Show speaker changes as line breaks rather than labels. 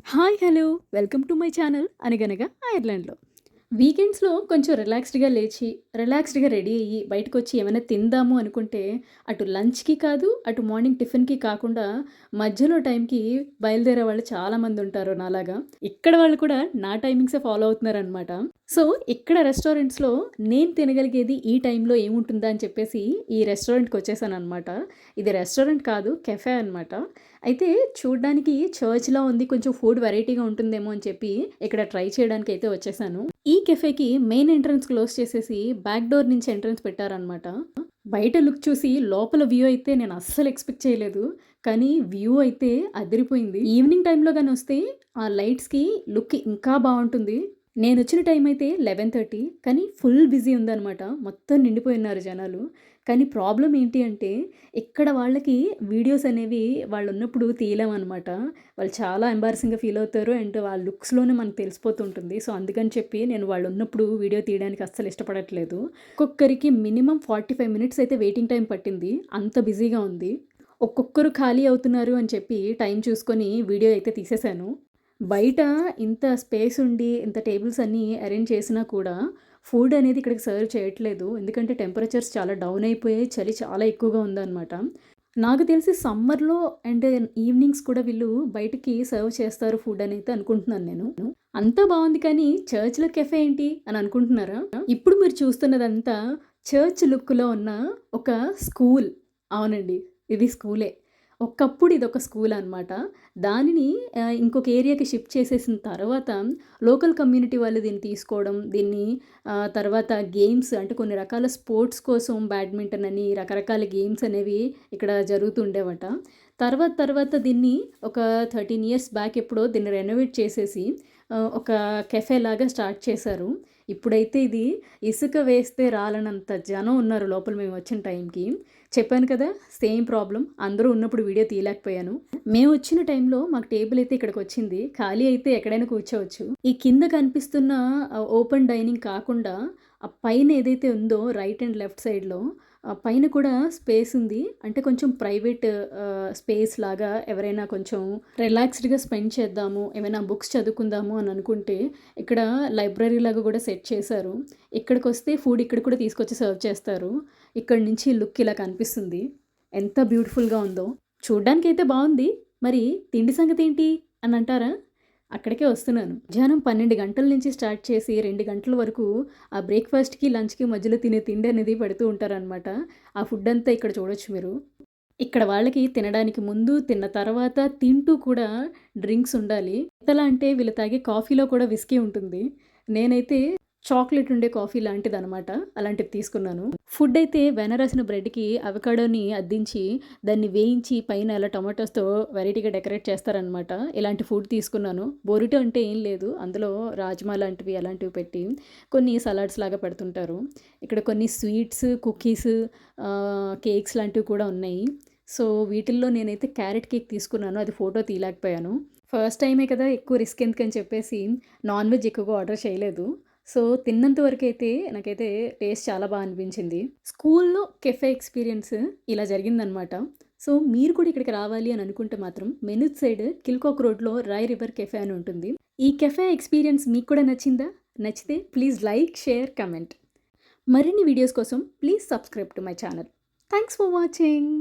Hi hello welcome to my channel అనగనగా ఐర్లాండ్లో. వీకెండ్స్లో కొంచెం రిలాక్స్డ్గా లేచి రిలాక్స్డ్గా రెడీ అయ్యి బయటకు వచ్చి ఏమైనా తిందాము అనుకుంటే అటు లంచ్కి కాదు అటు మార్నింగ్ టిఫిన్కి కాకుండా మధ్యలో టైంకి బయలుదేరే వాళ్ళు చాలామంది ఉంటారు నాలాగా. ఇక్కడ వాళ్ళు కూడా నా టైమింగ్సే ఫాలో అవుతున్నారనమాట. సో ఇక్కడ రెస్టారెంట్స్లో నేను తినగలిగేది ఈ టైంలో ఏముంటుందా అని చెప్పేసి ఈ రెస్టారెంట్కి వచ్చేసాను అనమాట. ఇది రెస్టారెంట్ కాదు, కెఫే అనమాట. అయితే చూడ్డానికి చర్చ్‌లా ఉంది. కొంచెం ఫుడ్ వెరైటీగా ఉంటుందేమో అని చెప్పి ఇక్కడ ట్రై చేయడానికి అయితే వచ్చేసాను. ఈ కెఫేకి మెయిన్ ఎంట్రన్స్ క్లోజ్ చేసేసి బ్యాక్ డోర్ నుంచి ఎంట్రన్స్ పెట్టారనమాట. బయట లుక్ చూసి లోపల వ్యూ అయితే నేను అస్సలు ఎక్స్‌పెక్ట్ చేయలేదు. కానీ వ్యూ అయితే అదిరిపోయింది. ఈవినింగ్ టైంలో గాని వస్తే ఆ లైట్స్‌కి లుక్ ఇంకా బావుంటుంది. నేనొచ్చిన టైం అయితే 11:30 కానీ ఫుల్ బిజీ ఉందనమాట. మొత్తం నిండిపోయున్నారు జనాలు. కానీ ప్రాబ్లమ్ ఏంటి అంటే ఇక్కడ వాళ్ళకి వీడియోస్ అనేవి వాళ్ళున్నప్పుడు తీయలేమనమాట. వాళ్ళు చాలా ఎంబారసింగ్‌గా ఫీల్ అవుతారు. అండ్ వాళ్ళ లుక్స్‌లోనే మనకు తెలిసిపోతుంటుంది. సో, అందుకని చెప్పి నేను వాళ్ళున్నప్పుడు వీడియో తీయడానికి అస్సలు ఇష్టపడట్లేదు. ఒక్కొక్కరికి మినిమమ్ 45 మినిట్స్ అయితే వెయిటింగ్ టైం పట్టింది. అంత బిజీగా ఉంది. ఒక్కొక్కరు ఖాళీ అవుతున్నారు అని చెప్పి టైం చూసుకొని వీడియో అయితే తీసేశాను. బయట ఇంత స్పేస్ ఉండి, ఇంత టేబుల్స్ అన్నీ అరేంజ్ చేసినా కూడా ఫుడ్ అనేది ఇక్కడికి సర్వ్ చేయట్లేదు. ఎందుకంటే టెంపరేచర్స్ చాలా డౌన్ అయిపోయాయి. చలి చాలా ఎక్కువగా ఉందనమాట. నాకు తెలిసి సమ్మర్‌లో అండ్ ఈవినింగ్స్ కూడా వీళ్ళు బయటికి సర్వ్ చేస్తారు ఫుడ్ అనైతే అనుకుంటున్నాను నేను. అంతా బావుంది కానీ చర్చ్‌లో కెఫే ఏంటి అని అనుకుంటున్నారా? ఇప్పుడు మీరు చూస్తున్నదంతా చర్చ్ లుక్‌లో ఉన్న ఒక స్కూల్. అవునండి. ఇది స్కూలే. ఒకప్పుడు ఇదొక స్కూల్ అనమాట. దానిని ఇంకొక ఏరియాకి షిఫ్ట్ చేసేసిన తర్వాత లోకల్ కమ్యూనిటీ వాళ్ళు దీన్ని తీసుకోవడం, దీన్ని తర్వాత గేమ్స్ అంటే కొన్ని రకాల స్పోర్ట్స్ కోసం బ్యాడ్మింటన్ అని రకరకాల గేమ్స్ అనేవి ఇక్కడ జరుగుతుండేవట. తర్వాత తర్వాత దీన్ని ఒక 13 ఇయర్స్ బ్యాక్ ఎప్పుడో దీన్ని రెనోవేట్ చేసేసి ఒక కెఫే లాగా స్టార్ట్ చేశారు. ఇప్పుడైతే ఇది ఇసుక వేస్తే రాలనంత జనం ఉన్నారు లోపల మేము వచ్చిన టైంకి. చెప్పాను కదా! Same problem. అందరూ ఉన్నప్పుడు వీడియో తీయలేకపోయాను. మేము వచ్చిన టైంలో మాకు టేబుల్ అయితే ఇక్కడికొచ్చింది. ఖాళీ అయితే ఎక్కడైనా కూర్చోవచ్చు. ఈ కింద కనిపిస్తున్న ఓపెన్ డైనింగ్ కాకుండా ఆ పైన ఏదైతే ఉందో రైట్ అండ్ లెఫ్ట్ సైడ్‌లో పైన కూడా స్పేస్ ఉంది. అంటే కొంచెం ప్రైవేట్ స్పేస్ లాగా ఎవరైనా కొంచెం రిలాక్స్డ్‌గా స్పెండ్ చేద్దాము, ఏమైనా బుక్స్ చదువుకుందాము అని అనుకుంటే ఇక్కడ లైబ్రరీ లాగా కూడా సెట్ చేశారు. ఇక్కడికొస్తే ఫుడ్ ఇక్కడ కూడా తీసుకొచ్చి సర్వ్ చేస్తారు. ఇక్కడి నుంచి లుక్ ఇలా కనిపిస్తుంది. ఎంత బ్యూటిఫుల్‌గా ఉందో. చూడ్డానికైతే బావుంది. మరి తిండి సంగతేంటి అని అంటారా? అక్కడికే వస్తున్నాను. మధ్యాహ్నం 12 గంటల నుంచి స్టార్ట్ చేసి 2 గంటల వరకు ఆ బ్రేక్‌ఫాస్ట్‌కి, లంచ్‌కి మధ్యలో తినే తిండి అనేది పెడుతూ ఉంటారనమాట. ఆ ఫుడ్ అంతా ఇక్కడ చూడొచ్చు మీరు. ఇక్కడ వాళ్ళకి తినడానికి ముందు, తిన్న తర్వాత, తింటూ కూడా డ్రింక్స్ ఉండాలి. ఎంతలా అంటే వీళ్ళు తాగే కాఫీలో కూడా విస్కీ ఉంటుంది. నేనైతే చాక్లేట్ ఉండే కాఫీ లాంటిదనమాట. అలాంటిది తీసుకున్నాను. ఫుడ్ అయితే వెన్న రాసిన బ్రెడ్‌కి అవకాడోని అద్దించి, దాన్ని వేయించి పైన ఇలా టొమాటోస్‌తో వెరైటీగా డెకరేట్ చేస్తారనమాట. ఇలాంటి ఫుడ్ తీసుకున్నాను. బొరిటో అంటే ఏం లేదు. అందులో రాజ్మా లాంటివి అలాంటివి పెట్టి కొన్ని సలాడ్స్ లాగా పెడుతుంటారు. ఇక్కడ కొన్ని స్వీట్స్, కుకీస్, కేక్స్ లాంటివి కూడా ఉన్నాయి. సో, వీటిల్లో నేనైతే క్యారెట్ కేక్ తీసుకున్నాను. అది ఫోటో తీయలేకపోయాను. ఫస్ట్ టైమే కదా! ఎక్కువ రిస్క్ ఎందుకని చెప్పేసి నాన్ వెజ్ ఎక్కువగా ఆర్డర్ చేయలేదు. సో, తిన్నంత వరకైతే నాకైతే టేస్ట్ చాలా అనిపించింది. స్కూల్‌లో కెఫే ఎక్స్‌పీరియన్స్ ఇలా జరిగిందనమాట. సో, మీరు కూడా ఇక్కడికి రావాలి అని అనుకుంటే మాత్రం మెనూత్ సైడ్ కిల్కాక్ రోడ్‌లో రాయ్ రివర్ కెఫే అని ఉంటుంది. ఈ కెఫే ఎక్స్‌పీరియన్స్ మీకు కూడా నచ్చిందా? నచ్చితే ప్లీజ్ లైక్, షేర్, కమెంట్. మరిన్ని వీడియోస్ కోసం please subscribe to my channel. Thanks for watching.